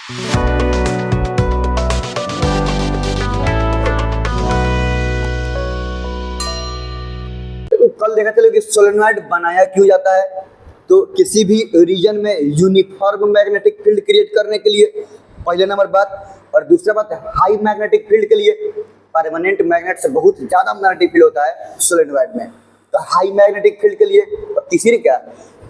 कल देखा चलो कि सोलेनॉइड बनाया क्यों जाता है। तो किसी भी रीजन में यूनिफॉर्म मैग्नेटिक फील्ड क्रिएट करने के लिए, पहले नंबर बात। और दूसरा बात है हाई मैग्नेटिक फील्ड के लिए, परमानेंट मैग्नेट से बहुत ज्यादा मैग्नेटिक फील्ड होता है सोलेनॉइड में, तो हाई मैग्नेटिक फील्ड के लिए। और तीसरी क्या,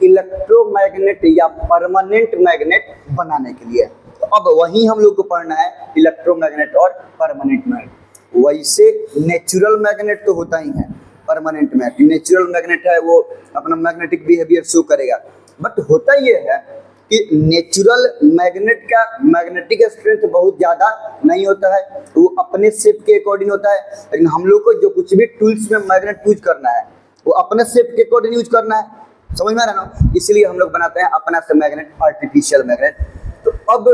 इलेक्ट्रोमैग्नेट या परमानेंट मैग्नेट बनाने के लिए। तो अब वही हम लोग को पढ़ना है, इलेक्ट्रोमैग्नेट और परमानेंट मैग्नेट। वैसे नेचुरल मैग्नेट तो होता ही है, परमानेंट मैग्नेट नेचुरल मैग्नेट है, वो अपना मैग्नेटिक बिहेवियर शो करेगा। बट होता ये है कि नेचुरल मैग्नेट का मैग्नेटिक स्ट्रेंथ बहुत ज़्यादा नहीं होता है, वो अपने शेप के अकॉर्डिंग होता है। लेकिन हम लोग को जो कुछ भी टूल्स में मैग्नेट यूज करना है वो अपने शेप के अकॉर्डिंग यूज करना है, समझ में आ रहा है ना। इसलिए हम लोग बनाते हैं अपना से मैग्नेट, आर्टिफिशियल मैग्नेट। तो अब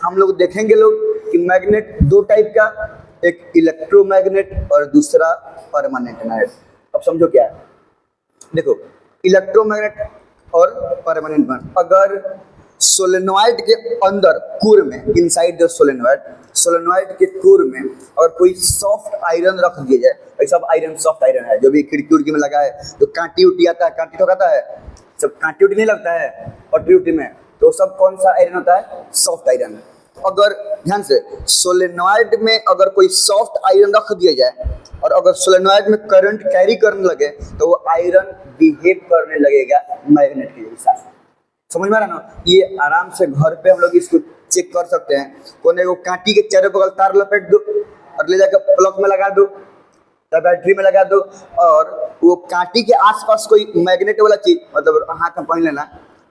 हम लोग देखेंगे लोग कि मैग्नेट दो टाइप का, एक इलेक्ट्रोमैग्नेट और दूसरा परमानेंट मैग्नेट। अब समझो क्या है, देखो इलेक्ट्रोमैग्नेट और परमानेंट मैग्नेट। अगर सोलेनॉइड के अंदर कोर में, इनसाइड द सोलेनॉइड के कोर में और कोई सॉफ्ट आयरन रख दिया जाए, ऐसा आयरन सॉफ्ट आयरन है जो भी खिड़की उड़की में लगा है, तो कांटी उटी आता है, कांटी ठोकाता है, सब कांटी उटी नहीं लगता है पटरी उटी में, तो सब कौन सा आयरन होता है, सॉफ्ट आयरन। अगर ध्यान से सोलेनॉइड में अगर कोई सॉफ्ट आयरन रख दिया जाए और अगर सोलेनॉइड में करंट कैरी करने लगे तो वो आयरन बिहेव करने लगेगा मैग्नेट के जैसा, समझ में आ रहा ना। ये आराम से घर पे हम लोग इसको चेक कर सकते हैं। कोने को कांटी के चारों बगल तार लपेट दो और ले जाकर प्लग में लगा दो या बैटरी में लगा दो, और वो कांटी के आसपास कोई मैग्नेट वाला चीज, मतलब हाथ में पहन लेना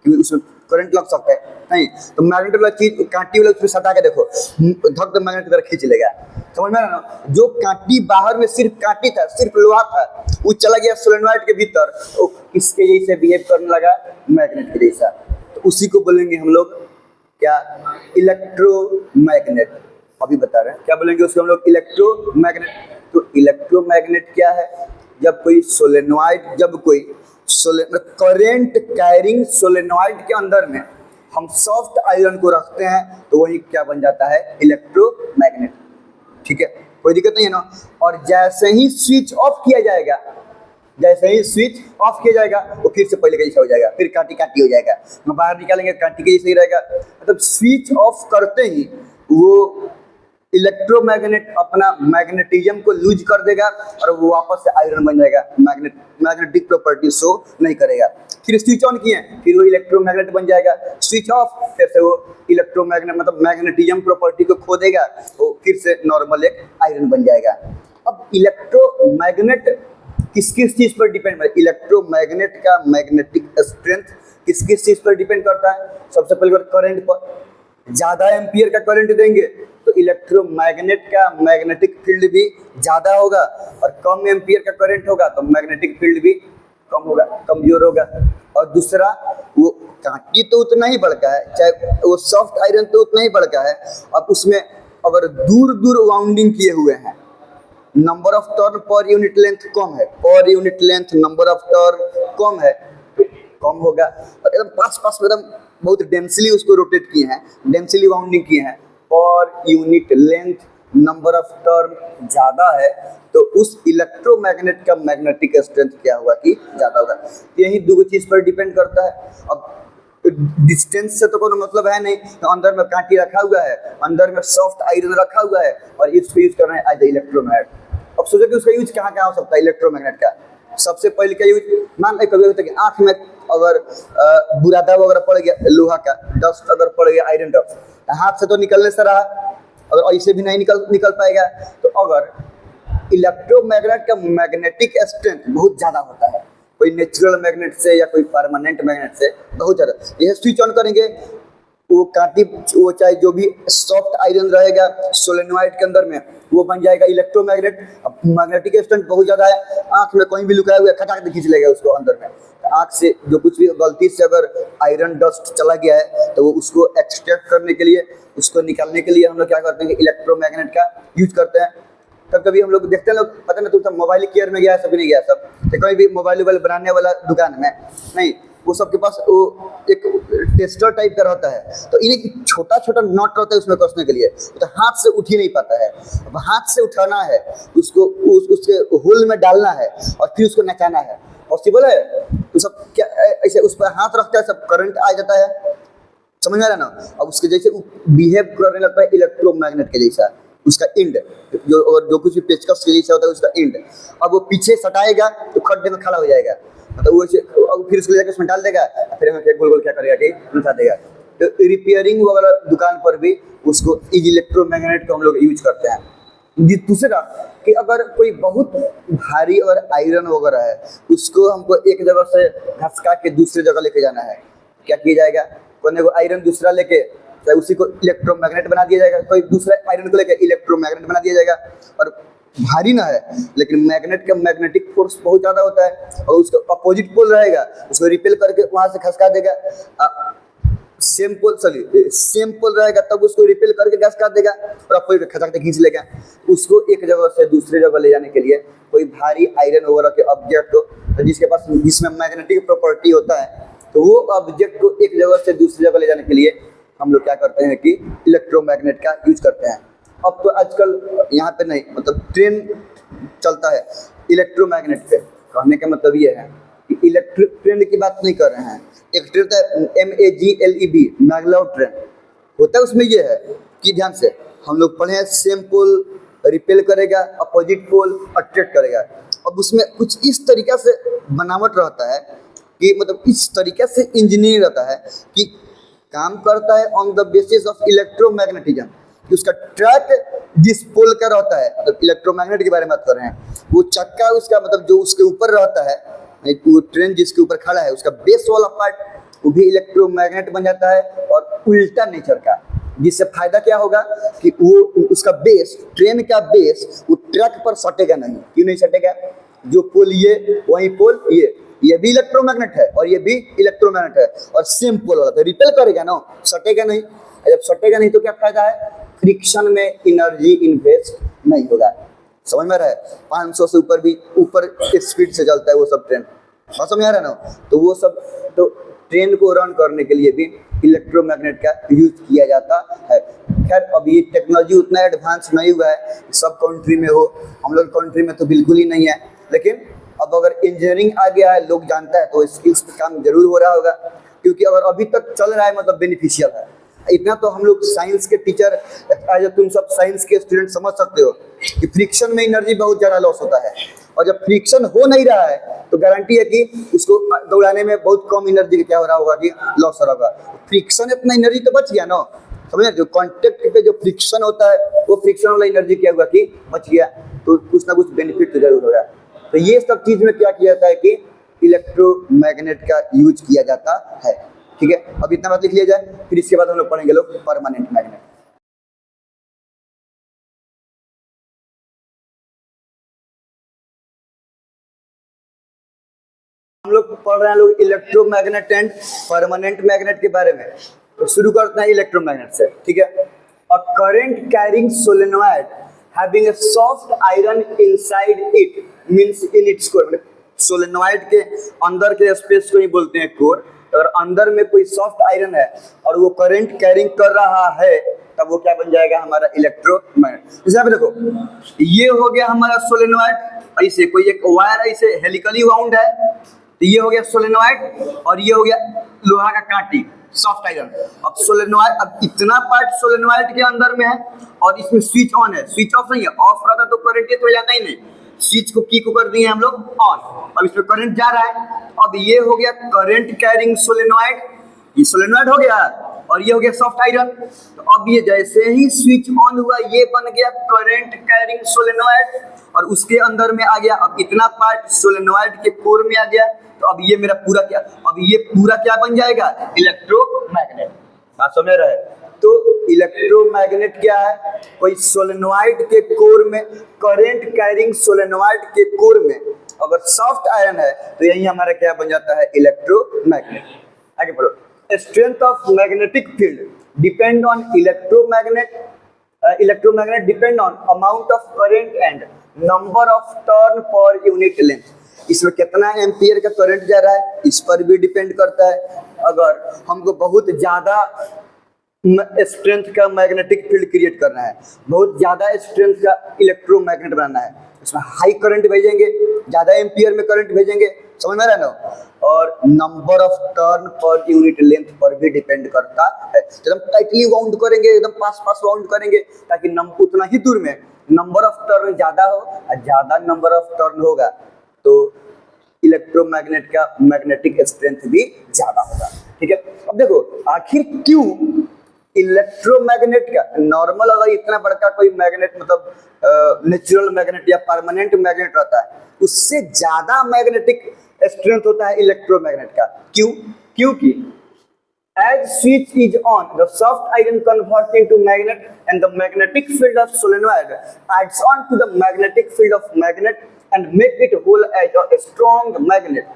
क्योंकि उसमें करंट लग सकता है, नहीं तो मैग्नेट वाला चीज कांटी वाला उसमें सटा के देखो, धक धक मैग्नेट की तरह खींच लेगा, समझ में आ रहा ना। जो कांटी बाहर में सिर्फ कांटी था, सिर्फ लोहा था, वो चला गया सोलेनॉइड के भीतर, वो किसके जैसे बिहेव करने लगा, मैग्नेट के जैसा। तो उसी को बोलेंगे हम लोग क्या, इलेक्ट्रोमैग्नेट। अभी बता रहे हैं क्या बोलेंगे उसको हम लोग, इलेक्ट्रोमैग्नेट। तो इलेक्ट्रोमैग्नेट क्या है, जब कोई सोलेनॉइड, जब कोई करेंट कैरिंग सोलेनॉइड के अंदर में हम सॉफ्ट आयरन को रखते हैं तो वही क्या बन जाता है, इलेक्ट्रोमैग्नेट, ठीक है, कोई दिक्कत नहीं है ना। और जैसे ही स्विच ऑफ किया जाएगा, जैसे ही स्विच ऑफ किया जाएगा वो फिर से पहले का जैसा हो जाएगा, फिर कांटी कांटी हो जाएगा, हम बाहर निकालेंगे कांटी के जैसे ही रहेगा। मतलब स्विच ऑफ करते ही वो इलेक्ट्रोमैग्नेट अपना मैग्नेटिज्म को लूज कर देगा और वो वापस से आयरन बन जाएगा, मैग्नेटिक प्रॉपर्टी शो नहीं करेगा। फिर स्विच ऑन किए, फिर वो इलेक्ट्रोमैग्नेट बन जाएगा, स्विच ऑफ, फिर से वो इलेक्ट्रोमैग्नेट मतलब मैग्नेटिज्म प्रॉपर्टी को खो देगा, वो फिर से नॉर्मल एक आयरन बन जाएगा। अब इलेक्ट्रोमैग्नेट किस किस चीज पर डिपेंड है, इलेक्ट्रोमैग्नेट का मैग्नेटिक स्ट्रेंथ किस किस चीज पर डिपेंड करता है। सबसे पहले करंट पर, ज्यादा एम्पियर का करंट देंगे तो इलेक्ट्रोमैग्नेट का मैग्नेटिक फील्ड भी ज्यादा होगा, और कम एम्पियर का करंट होगा तो मैग्नेटिक फील्ड भी कम होगा, कमजोर होगा। और दूसरा वो कांटी तो उतना ही बड़का है, चाहे वो सॉफ्ट आयरन तो उतना ही बड़का है, अब उसमें अगर दूर दूर वाउंडिंग किए हुए हैं, number of turn per unit length कम है, per unit length number of turn कम है, कम होगा। और एकदम पास पास में एकदम बहुत डेंसली उसको रोटेट किए हैं, डेंसली वाउंडिंग किए हैं, पर unit length number of turn ज्यादा है, तो उस इलेक्ट्रोमैग्नेट का मैग्नेटिक स्ट्रेंथ क्या होगा कि ज्यादा होगा। यही दो चीज पर डिपेंड करता है। अब डिस्टेंस से तो कोई मतलब है नहीं, तो अंदर में कांटी रखा हुआ है, अंदर में सॉफ्ट आयरन रखा हुआ है और इसको यूज कर रहे हैं एज ए इलेक्ट्रोमैग्नेट। अब सोचो कि उसका यूज कहाँ कहाँ हो सकता है इलेक्ट्रोमैग्नेट का। सबसे पहले का यूज, मान कभी होता है कि आंख में अगर बुरादा वगैरह पड़ गया, लोहा का डस्ट अगर पड़ गया, आयरन डस्ट, हाथ से तो निकलने से रहा, अगर ऐसे भी नहीं निकल पाएगा। तो अगर इलेक्ट्रोमैग्नेट का मैग्नेटिक स्ट्रेंथ बहुत ज्यादा होता है, कोई नेचुरल मैग्नेट से या कोई परमानेंट मैग्नेट से बहुत ज्यादा, यह स्विच ऑन करेंगे वो कांटी, वो चाहे जो भी सॉफ्ट आयरन रहेगा सोलेनॉइड के अंदर में, वो बन जाएगा इलेक्ट्रोमैग्नेट। अब मैग्नेटिक स्ट्रेंथ बहुत ज्यादा है, आंख में कहीं भी लुकाया हुआ है खटाक खींच लेगा उसको अंदर में। आंख से जो कुछ भी गलती से अगर आयरन डस्ट चला गया है तो वो उसको एक्सट्रैक्ट करने के लिए, उसको निकालने के लिए हम लोग क्या करते हैं, इलेक्ट्रोमैग्नेट का यूज करते हैं। कभी कभी हम लोग देखते हैं, लोग पता नहीं तुम सब मोबाइल केयर में गया है, सब नहीं गया सब, तो कहीं भी मोबाइल बनाने वाला दुकान में नहीं, वो सबके पास वो एक टेस्टर टाइप का रहता है, तो इन्हें छोटा छोटा नट रहता है उसमें कसने के लिए, तो हाथ से उठ ही नहीं पाता है। अब हाथ से उठाना है उसको, उसके होल में डालना है और फिर उसको नचाना है, पॉसिबल है? तो सब क्या ऐसे उस पर हाथ रखता है, सब करंट आ जाता है, समझ में आ रहा ना? अब उसके जैसे बिहेव करने लगता है इलेक्ट्रोमैग्नेट के जैसा, उसका इंड जो, और जो कुछ भी पेचकस के जैसा होता है उसका इंड, अब वो पीछे सटाएगा तो खड्डे में खड़ा हो जाएगा, मतलब वो फिर उसको जाकर उसमें डाल देगा, फिर हमें गोल गोल क्या करेगा कि उठा देगा। तो रिपेयरिंग वगैरह दुकान पर भी उसको इलेक्ट्रोमैग्नेट को हम लोग यूज करते हैं। दूसरा कि अगर कोई बहुत भारी और आयरन वगैरह है, उसको हमको एक जगह से घसका के दूसरी जगह लेके जाना है, क्या किया जाएगा? कोई को आयरन दूसरा लेके उसी को इलेक्ट्रोमैग्नेट बना दिया जाएगा, कोई दूसरा आयरन को लेके इलेक्ट्रोमैग्नेट बना दिया जाएगा। और भारी ना है लेकिन मैग्नेट का मैग्नेटिक फोर्स बहुत ज़्यादा होता है, और उसका अपोजिट पोल रहेगा, उसको रिपेल करके वहाँ से खसका देगा। सेम पोल रहेगा तब उसको रिपेल करके खसका देगा और अपोजिट खसक के खींच लेगा। उसको एक जगह से दूसरी जगह ले जाने के लिए कोई भारी आयरन वगैरह के ऑब्जेक्ट को जिसमें मैग्नेटिक प्रॉपर्टी होता है, तो वो ऑब्जेक्ट को एक जगह से दूसरी जगह ले जाने के लिए हम लोग क्या करते हैं कि इलेक्ट्रोमैग्नेट का यूज करते हैं। अब तो आजकल यहाँ पे नहीं, मतलब ट्रेन चलता है इलेक्ट्रोमैग्नेट पे। कहने का मतलब ये है कि इलेक्ट्रिक ट्रेन की बात नहीं कर रहे हैं। एक ट्रेन होता है MAGLEB, मैग्लेव ट्रेन होता है, उसमें ये है कि ध्यान से हम लोग पढ़े हैं, सेम पोल रिपेल करेगा, अपोजिट पोल अट्रैक्ट करेगा। अब उसमें कुछ इस तरीके से बनावट रहता है कि मतलब इस तरीके से इंजीनियरिंग रहता है कि काम करता है on the basis of electromagnetism, कि उसका ट्रैक जिस पोल का रहता है, मतलब इलेक्ट्रोमैग्नेट के बारे में बात कर रहे हैं, वो चक्का उसका मतलब जो उसके ऊपर रहता है, वो ट्रेन जिसके ऊपर खड़ा है उसका बेस वाला पार्ट वो भी इलेक्ट्रोमैग्नेट बन जाता है और उल्टा नेचर का। जिससे फायदा क्या होगा कि वो उसका बेस, ट्रेन का बेस वो ट्रैक पर सटेगा नहीं। क्यों नहीं सटेगा? जो पोल ये, वही पोल ये भी इलेक्ट्रोमैग्नेट है और ये भी इलेक्ट्रोमैग्नेट है, और सेम पोल वाला, तो रिपेल करेगा ना, सटेगा नहीं। जब सटेगा नहीं तो क्या फायदा है? फ्रिक्शन में एनर्जी इन्वेस्ट नहीं होगा। समझ में आ रहा है? 500 से ऊपर स्पीड से चलता है वो सब ट्रेन, बात समझ आ रहा है ना? तो वो सब, तो ट्रेन को रन करने के लिए भी इलेक्ट्रोमैग्नेट का यूज किया जाता है। खैर अभी टेक्नोलॉजी उतना एडवांस नहीं हुआ है सब कंट्री में हो, हम लोग कंट्री में तो बिल्कुल ही नहीं है, लेकिन अब अगर इंजीनियरिंग आ गया है, लोग जानता है, तो स्किल्स पे काम जरूर हो रहा होगा। क्योंकि अगर अभी तक चल रहा है मतलब बेनिफिशियल है। इतना तो हम लोग साइंस के टीचर, तुम सब साइंस के स्टूडेंट समझ सकते हो कि फ्रिक्शन में एनर्जी बहुत ज़्यादा लॉस होता है, और जब फ्रिक्शन हो नहीं रहा है तो गारंटी है कि उसको दौड़ाने में बहुत कम एनर्जी का क्या हो रहा होगा कि लॉस हो रहा होगा। फ्रिक्शन इतना एनर्जी तो बच गया ना, समझे? जो कॉन्टेक्ट पे जो फ्रिक्शन होता है वो फ्रिक्शन वाला एनर्जी क्या हुआ कि बच गया, तो कुछ ना कुछ बेनिफिट तो जरूर होगा। तो ये सब चीज में क्या किया जाता है कि इलेक्ट्रोमैग्नेट का यूज किया जाता है। ठीक है, अब इतना बात लिख लिया जाए, फिर इसके बाद हम लोग पढ़ेंगे लोग परमानेंट मैग्नेट। हम लोग पढ़ रहे हैं लोग इलेक्ट्रोमैग्नेट एंड परमानेंट मैग्नेट के बारे में। तो शुरू करते हैं इलेक्ट्रोमैग्नेट से। ठीक है, a current carrying solenoid having a soft iron inside it means in its core. मतलब सोलेनॉइड के अंदर के स्पेस को ही बोलते हैं कोर। अगर अंदर में कोई सॉफ्ट आयरन है और वो करंट कैरिंग कर रहा है तब वो क्या बन जाएगा? हमारा इलेक्ट्रोमैग्नेट। जैसे यहाँ पे देखो, ये हो गया हमारा सोलेनॉइड, ऐसे कोई एक वायर ऐसे हेलिकली वाउंड है, तो ये हो गया सोलेनॉइड, और ये हो गया लोहा का कांटी सॉफ्ट आयरन। अब सोलेनॉइड, अब इतना पार्ट सोलेनॉइड के अंदर में है और इसमें स्विच ऑन है, स्विच ऑफ नहीं है। ऑफ रहता तो करंट तो जाता ही नहीं, स्विच को की को कर दिए हम लोग ऑन, अब इसमें करंट जा रहा है। अब ये हो गया करंट कैरिंग सोलेनॉइड, ये सोलेनॉइड हो गया, और ये हो गया सॉफ्ट आयरन। तो अब ये जैसे ही स्विच ऑन हुआ ये बन गया करंट कैरिंग सोलेनॉइड, और उसके अंदर में आ गया। अब इतना पार्ट सोलेनॉइड के कोर में आ गया, तो अब ये मेरा पूरा क्या, अब ये पूरा क्या बन जाएगा? इलेक्ट्रोमैग्नेट। बात समझ रहे हैं? तो इलेक्ट्रोमैग्नेट क्या है? कोई सोलेनॉइड के कोर में, करंट कैरिंग सोलेनॉइड के कोर में अगर सॉफ्ट आयरन है तो यही हमारा क्या बन जाता है? इलेक्ट्रोमैग्नेट। आगे बढ़ो। Strength of magnetic field depend on electromagnet depend on amount of current and number of turn per unit length. इसमें कितना एम्पियर का करंट जा रहा है इस पर भी डिपेंड करता है। अगर हमको बहुत ज्यादा स्ट्रेंथ का मैग्नेटिक फील्ड क्रिएट करना है, बहुत ज्यादा स्ट्रेंथ का इलेक्ट्रोमैग्नेट बनाना है, इसमें हाई करंट भेजेंगे, ज्यादा एम्पियर में करंट भेजेंगे, समझ में आ रहा है ना। और number of turn per unit length पर भी डिपेंड करता है। एकदम टाइटली वाउंड करेंगे, एकदम पास पास वाउंड करेंगे ताकि उतना ही दूर में नंबर ऑफ टर्न ज्यादा हो, और ज्यादा नंबर ऑफ टर्न होगा तो इलेक्ट्रोमैग्नेट का मैग्नेटिक स्ट्रेंथ भी ज्यादा होगा। ठीक है, अब देखो आखिर क्यों इलेक्ट्रोमैग्नेट का नॉर्मल अगर इतना बड़का कोई मैग्नेट मतलब नेचुरल मैग्नेट या परमानेंट मैग्नेट रहता है उससे ज्यादा मैग्नेटिक स्ट्रेंथ होता है इलेक्ट्रोमैग्नेट का। क्यों? क्योंकि as switch is on, the soft iron converts into magnet and the magnetic field of solenoid adds on to the magnetic field of magnet and make it whole as a strong magnet।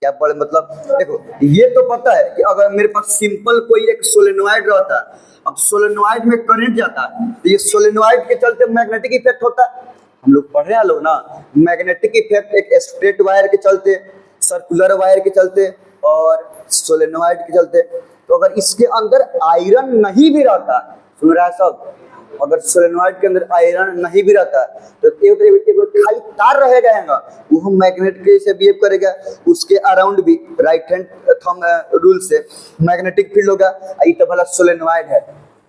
क्या पढ़े मतलब देखो, ये तो पता है कि अगर मेरे पास सिंपल कोई एक सोलेनोइड रहता, अब सोलेनोइड में करंट जाता तो ये सोलेनोइड के चलते मैग्नेटिक इफेक्ट होता। हम लोग पढ़ रहे हैं लोग ना, मैग्नेटिक इफेक्ट एक स्ट्रेट वायर के चलते, सर्कुलर वायर के चलते और सोलेनोइड के चलते। तो अगर इसके अंदर आयरन नहीं भी रहता, सुन रहा है सब, अगर सोलेनोइड के अंदर आयरन नहीं भी रहता तो एक खाली तार रहेगा यहाँ, वो मैग्नेट के जैसे बिहेव करेगा, उसके अराउंड भी राइट हैंड थंब रूल से मैग्नेटिक फील्ड होगा। ये तो भला सोलेनोइड है,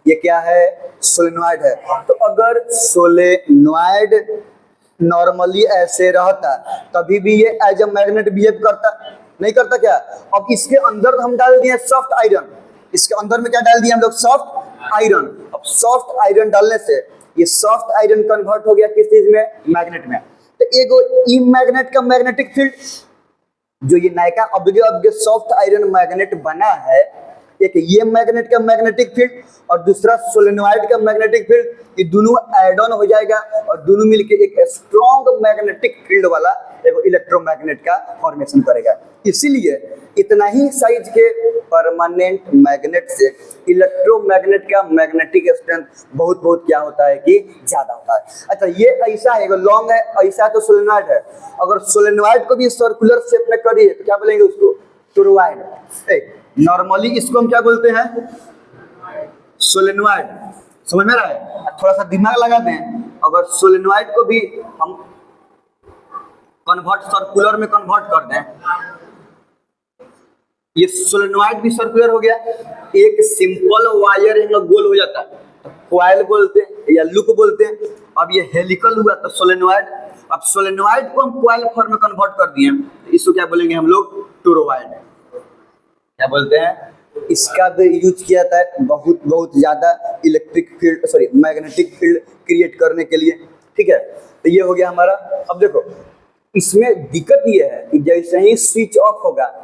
ये क्या है? सोलेनोइड है। तो अगर सोलेनोइड नॉर्मली ऐसे रहता तभी भी ये एज अ मैग्नेट बिहेव करता, नहीं करता क्या? अब इसके अंदर हम डाल दिए सॉफ्ट आयरन, इसके अंदर में क्या डाल दिया हम लोग? Soft iron. अब सॉफ्ट आयरन डालने से ये सॉफ्ट आयरन कन्वर्ट हो गया किस चीज में? मैग्नेट में। तो एगो ई मैग्नेट का मैग्नेटिक फील्ड जो ये नया अब सॉफ्ट आयरन मैग्नेट बना है, एक ये मैग्नेट का मैग्नेटिक फील्ड और दूसरा सोलेनोइड का मैग्नेटिक फील्ड, ये दोनों ऐड ऑन हो जाएगा और दोनों मिलके एक स्ट्रॉन्ग मैग्नेटिक फील्ड वाला एक इलेक्ट्रोमैग्नेट का फॉर्मेशन करेगा। इसीलिए इतना ही साइज के परमानेंट मैग्नेट से इलेक्ट्रोमैग्नेट का मैग्नेटिक स्ट्रेंथ बहुत बहुत क्या होता है कि ज्यादा होता है। अच्छा, ये ऐसा है, लॉन्ग है, ऐसा तो सोलेनोइड है। अगर सोलेनोइड को भी सर्कुलर शेप में करिए तो क्या बोलेंगे उसको? टोरॉइड। नॉर्मली इसको हम क्या बोलते हैं? सोलेनोइड। समझ में आ रहा है? थोड़ा सा दिमाग लगा दें, अगर सोलेनोइड को भी हम कन्वर्ट सर्कुलर में कन्वर्ट कर दें, ये सोलेनोइड भी सर्कुलर हो गया, एक सिंपल वायर है गोल हो जाता है, कॉइल बोलते हैं या लूप बोलते हैं। अब ये हेलिकल हुआ तो सोलेनोइड, अब सोलेनोइड को हम कॉइल फॉर्म में कन्वर्ट कर दिए, इसको क्या बोलेंगे हम लोग? टोरॉइड। क्या बोलते हैं? इसका भी यूज किया जाता है बहुत बहुत ज्यादा electric field magnetic field create करने के लिए। ठीक है, तो ये हो गया हमारा। अब देखो इसमें दिक्कत ये है कि जैसे ही स्विच ऑफ होगा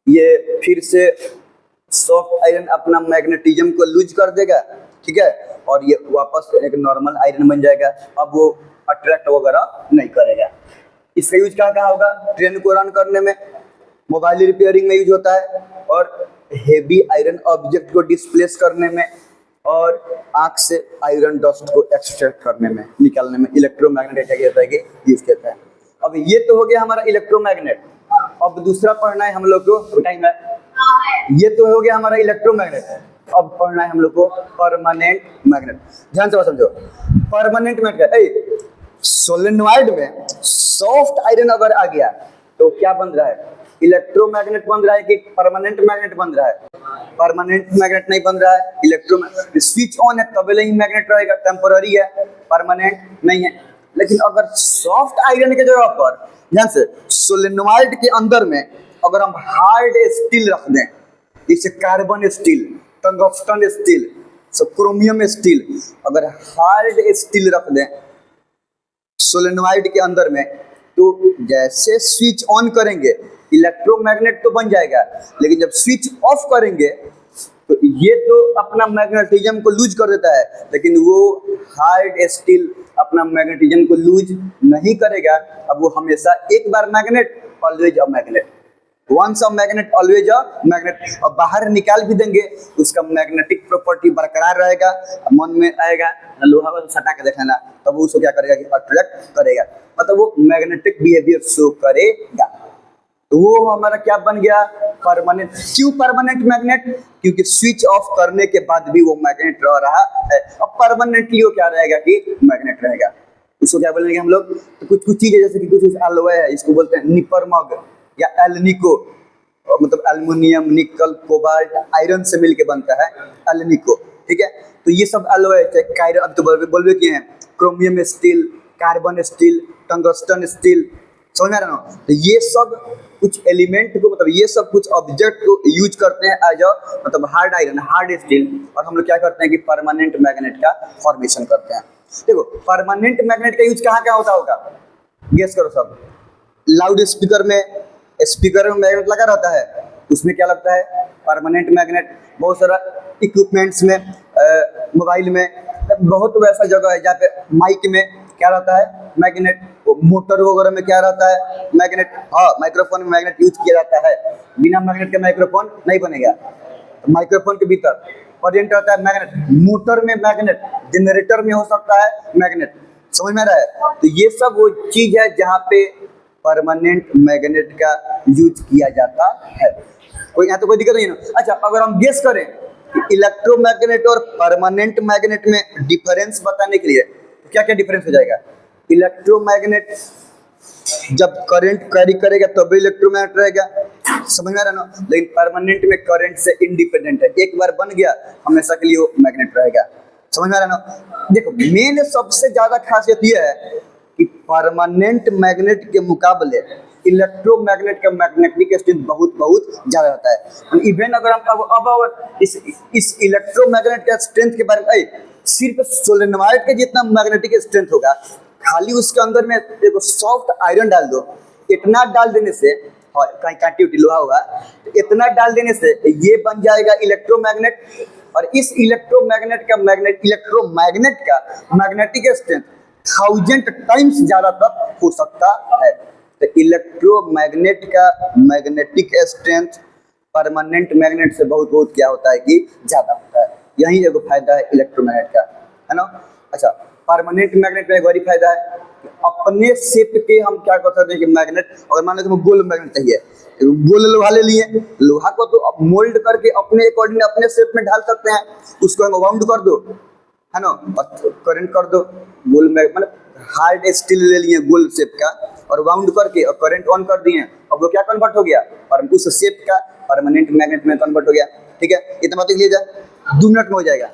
ये फिर से सॉफ्ट आयरन अपना मैग्नेटिज्म को लूज कर देगा। ठीक है, और ये वापस एक नॉर्मल आयरन बन जाएगा। अब वो अट्रैक्ट वगैरह नहीं करेगा। इसका यूज कहाँ होगा? ट्रेन को रन करने में, मोबाइल रिपेयरिंग में यूज होता है, और हेवी आयरन ऑब्जेक्ट को डिस्प्लेस करने में, और आंख से आयरन डस्ट को एक्सट्रैक्ट करने में, निकालने में इलेक्ट्रोमैग्नेट क्या कहता है कि यूज करता है। अब ये तो हो गया हमारा इलेक्ट्रोमैग्नेट। अब दूसरा पढ़ना है हम लोग को, टाइम है, ये तो हो गया हमारा इलेक्ट्रोमैग्नेट। अब पढ़ना है हम लोग को परमानेंट मैग्नेट। ध्यान से समझो, परमानेंट मैग्नेट, सोलेनोइड में सॉफ्ट आयरन अगर आ गया तो क्या बन रहा है? इलेक्ट्रोमैग्नेट बन रहा है कि परमानेंट मैग्नेट बन रहा है? परमानेंट मैग्नेट नहीं बन रहा है, इलेक्ट्रोमैग्नेट। स्विच ऑन है तब ही मैग्नेट रहेगा, टेम्पोररी है, परमानेंट नहीं है। लेकिन अगर सॉफ्ट आयरन के जगह पर ध्यान से सोलेनोइड के अंदर में अगर हम हार्ड स्टील रख दें, जैसे carbon steel, tungsten steel, chromium steel, अगर हार्ड स्टील रख दें सोलेनोइड के अंदर में, तो जैसे स्विच ऑन करेंगे इलेक्ट्रोमैग्नेट तो बन जाएगा, लेकिन जब स्विच ऑफ करेंगे तो ये तो अपना मैग्नेटिज्म को लूज कर देता है, लेकिन वो हार्ड स्टील अपना मैग्नेटिज्म को लूज नहीं करेगा। अब वो हमेशा एक बार magnet, always a magnet, once a magnet always a magnet. और बाहर निकाल भी देंगे तो उसका मैग्नेटिक प्रॉपर्टी बरकरार रहेगा। मन में आएगा लोहा को सटा के देखना, तब वो उसको क्या करेगा कि अट्रैक्ट करेगा, मतलब वो मैग्नेटिक बिहेवियर शो करेगा। तो वो हमारा क्या बन गया, परमानेंट। क्यों परमानेंट मैग्नेट, क्योंकि स्विच ऑफ करने के बाद भी वो मैग्नेट रह रहा है। अब परमानेंटली वो क्या रहेगा कि मैग्नेट रहेगा। इसको क्या बोलेंगे हम लोग, तो कुछ कुछ चीजें जैसे कि कुछ एलॉय है, इसको बोलते हैं निपरमग या एल्निको, मतलब एल्युमिनियम, निकल, कोबाल्ट, आयरन से मिलके बनता है एल्निको, ठीक है। तो ये सब एलॉय है, अब तो बोलबे किए हैं, chromium steel, carbon steel, tungsten steel, समझ में आ रहा है। तो ये सब कुछ एलिमेंट को, मतलब ये सब कुछ ऑब्जेक्ट को यूज करते हैं एज अ, मतलब हार्ड आयरन, हार्ड स्टील, और हम लोग क्या करते हैं कि परमानेंट मैग्नेट का फॉर्मेशन करते हैं। देखो परमानेंट मैग्नेट का यूज कहाँ कहाँ होता होगा, गेस करो सब। लाउड स्पीकर में मैग्नेट लगा रहता है, उसमें क्या लगता है, परमानेंट मैग्नेट। बहुत सारा इक्विपमेंट्स में, मोबाइल में, बहुत वैसा जगह है जहाँ पे माइक में क्या रहता है, मैग्नेट। मोटर वगैरह में क्या रहता है, मैग्नेट। हाँ, माइक्रोफोन में मैग्नेट यूज किया जाता है, बिना मैग्नेट के माइक्रोफोन नहीं बनेगा। माइक्रोफोन के भीतर करंट रहता है, मैग्नेट। मोटर में मैग्नेट, जनरेटर में हो सकता है मैग्नेट, समझ में आ रहा है। तो ये सब वो चीज है जहाँ पे परमानेंट मैग्नेट का यूज किया जाता है। कोई यहाँ तो कोई दिक्कत नहीं है ना। अच्छा, अगर हम गेस करें इलेक्ट्रोमैग्नेट और परमानेंट मैग्नेट में डिफरेंस बताने के लिए क्या क्या डिफरेंस हो जाएगा। इलेक्ट्रोमैग्नेट जब करंट कैरी करेगा तब भी इलेक्ट्रोमैग्नेट रहेगा, समझ में आ रहा है ना। लेकिन परमानेंट में करंट से इंडिपेंडेंट है, एक बार बन गया हमेशा के लिए वो मैग्नेट रहेगा, समझ में आ रहा है ना। देखो मेन सबसे ज्यादा खासियत यह है कि परमानेंट मैग्नेट के मुकाबले इलेक्ट्रोमैग्नेट का मैग्नेटिक स्ट्रेंथ बहुत बहुत ज्यादा होता है। इवन अगर हम अब इस इलेक्ट्रोमैग्नेट का स्ट्रेंथ के बारे में, सिर्फ सोलेनोइड का जितना मैग्नेटिक स्ट्रेंथ होगा, खाली उसके अंदर में देखो सॉफ्ट आयरन डाल दो, इतना डाल देने से, कहीं कांटी उटी लोहा होगा, तो इतना डाल देने से ये बन जाएगा इलेक्ट्रोमैग्नेट। और इस इलेक्ट्रोमैग्नेट का मैग्नेटिक स्ट्रेंथ 1000 टाइम्स ज्यादा तक हो सकता है। तो इलेक्ट्रोमैग्नेट का मैग्नेटिक स्ट्रेंथ परमानेंट मैग्नेट से बहुत बहुत क्या होता है कि ज्यादा होता है। यही एगो फायदा है इलेक्ट्रोमैग्नेट का, है ना। अच्छा, परमानेंट मैग्नेट में एक बड़ी फायदा है, अपने शेप के हम क्या कर सकते हैं कि मैग्नेट, अगर मान लो कि गोल मैग्नेट चाहिए, गोल लोहा ले लिए, लोहा को तो मोल्ड करके अपने अकॉर्डिंग अपने शेप में ढाल सकते हैं, उसको हम वाउंड कर दो, है ना, करंट कर दो, गोल में मतलब हार्ड स्टील ले लिए गोल शेप का और वाउंड करके और करंट ऑन कर दिए, अब वो क्या कन्वर्ट हो गया, और उस शेप का परमानेंट मैग्नेट में कन्वर्ट हो गया। ठीक है, इतना बात लिख लीजिए, 2 मिनट में हो जाएगा।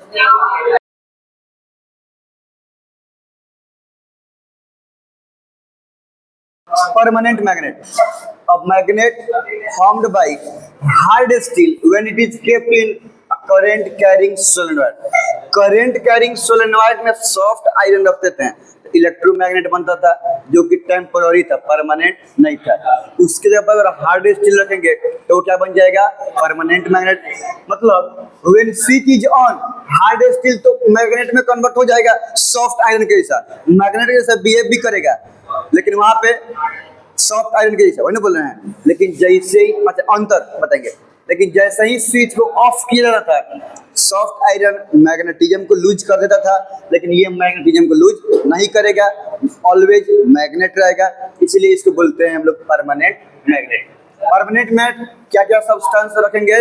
Permanent magnet, a magnet formed by hard steel when it is kept in a current carrying solenoid। Current carrying solenoid में सॉफ्ट आयरन रखते थे, इलेक्ट्रोमैग्नेट बनता था जो कि टेम्पररी था, परमानेंट नहीं था। उसके जगह अगर हार्ड स्टील रखेंगे तो वो क्या बन जाएगा, परमानेंट मैग्नेट। मतलब when switch is on, hard steel तो मैग्नेट में कन्वर्ट हो जाएगा, सॉफ्ट आयरन के जैसा, मैग्नेट के जैसा बिहेव भी करेगा, लेकिन वहां पे सॉफ्ट आयरन के जैसा, वही ना बोल रहे हैं। लेकिन जैसे ही, अच्छा अंतर बताएंगे, लेकिन जैसे ही स्विच को ऑफ किया जाता था, सॉफ्ट आयरन मैग्नेटिज्म को लूज कर देता था, लेकिन ये मैग्नेटिज्म को लूज नहीं करेगा, ऑलवेज मैग्नेट रहेगा, इसलिए इसको बोलते हैं हम लोग परमानेंट मैग्नेट। परमानेंट मैग्नेट क्या क्या सब्सटेंस रखेंगे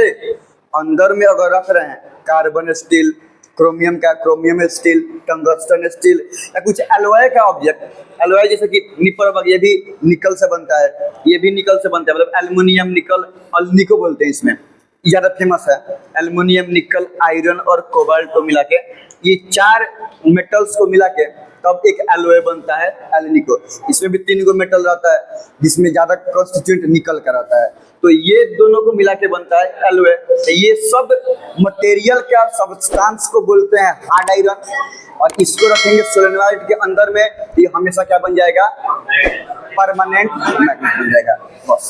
अंदर में, अगर रख रहे हैं कार्बन स्टील, क्रोमियम का क्रोमियम स्टील, टंगस्टन स्टील, या कुछ एलॉय का ऑब्जेक्ट, एलॉय जैसे कि निपर, ये भी निकल से बनता है, ये भी निकल से बनता है, मतलब एल्युमिनियम निकल, अल्निको बोलते हैं, इसमें ज्यादा फेमस है। एल्युमिनियम, निकल, आयरन और कोबाल्ट को मिला के, ये 4 मेटल्स को मिला के तब एक एलॉय बनता है, एल्निको। इसमें भी 3 गो मेटल रहता है, जिसमें ज्यादा कॉन्स्टिट्यूएंट निकल का रहता है, तो ये दोनों को मिला के बनता है एलॉय। ये सब मटेरियल का सब्सटेंस को बोलते हैं हार्ड आयरन, और इसको रखेंगे सोलेनॉइड के अंदर में, ये हमेशा क्या बन जाएगा, परमानेंट मैग्नेट बन जाएगा, बस।